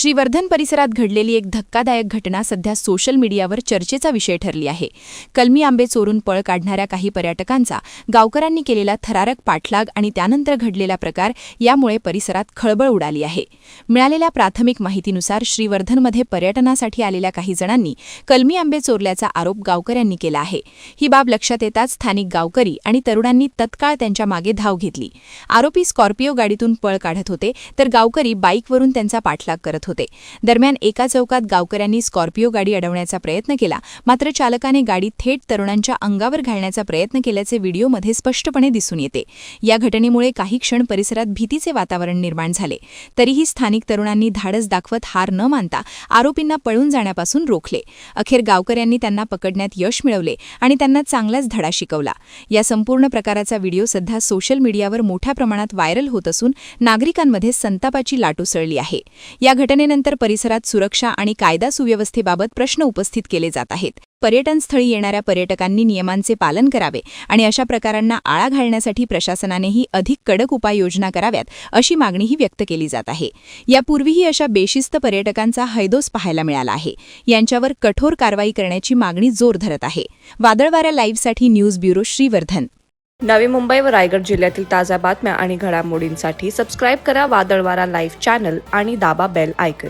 श्रीवर्धन परिसरात घडलेली एक धक्कादायक घटना सध्या सोशल मीडियावर चर्चेचा विषय ठरली आहे। कलमी आंबे चोरून पळ काढणाऱ्या काही पर्यटकांचा गावकऱ्यांनी केलेला थरारक पाठलाग आणि त्यानंतर घडलेला प्रकार यामुळे परिसरात खळबळ उडाली आहे। मिळालेल्या प्राथमिक माहितीनुसार श्रीवर्धनमध्ये पर्यटनासाठी आलेल्या काही जणांनी कलमी आंबे चोरल्याचा आरोप गावकऱ्यांनी केला आहे। ही बाब लक्षात येताच स्थानिक गावकरी आणि तरुणांनी तत्काळ त्यांच्या मागे धाव घेतली। आरोपी स्कॉर्पिओ गाडीतून पळ काढत होते तर गावकरी बाईकवरून त्यांचा पाठलाग करत होते। दरम्यान एका चौकात गावकऱ्यांनी स्कॉर्पिओ गाडी अडवण्याचा प्रयत्न केला, मात्र चालकाने गाडी थेट तरुणांच्या अंगावर घालण्याचा प्रयत्न केल्याचे व्हिडिओमध्ये स्पष्टपणे दिसून येते। या घटनेमुळे काही क्षण परिसरात भीतीचे वातावरण निर्माण झाले। तरीही स्थानिक तरुणांनी धाडस दाखवत हार न मानता आरोपींना पळून जाण्यापासून रोखले। अखेर गावकऱ्यांनी त्यांना पकडण्यात यश मिळवले आणि त्यांना चांगलाच धडा शिकवला। या संपूर्ण प्रकाराचा व्हिडिओ सध्या सोशल मीडियावर मोठ्या प्रमाणात व्हायरल होत असून नागरिकांमध्ये संतापाची लाट उसळली आहे। या घटनेनंतर परिसरात सुरक्षा आणि कायदा सुव्यवस्थेबाबत प्रश्न उपस्थित केले जात आहेत। पर्यटनस्थळी येणाऱ्या पर्यटकांनी नियमांचे पालन करावे आणि अशा प्रकारांना आळा घालण्यासाठी प्रशासनानेही अधिक कडक उपाययोजना कराव्यात अशी मागणीही व्यक्त केली जात आहे। यापूर्वीही अशा बेशिस्त पर्यटकांचा हैदोस पाहायला मिळाला आहे। यांच्यावर कठोर कारवाई करण्याची मागणी जोर धरत आहे। वादळवारा लाईव्हसाठी न्यूज ब्युरो श्रीवर्धन। नवी मुंबई व रायगड जिल्ह्यातील ताज्या बातम्या आणि घडामोडींसाठी सबस्क्राईब करा वादळवारा लाईव्ह चॅनल आणि दाबा बेल आयकॉन।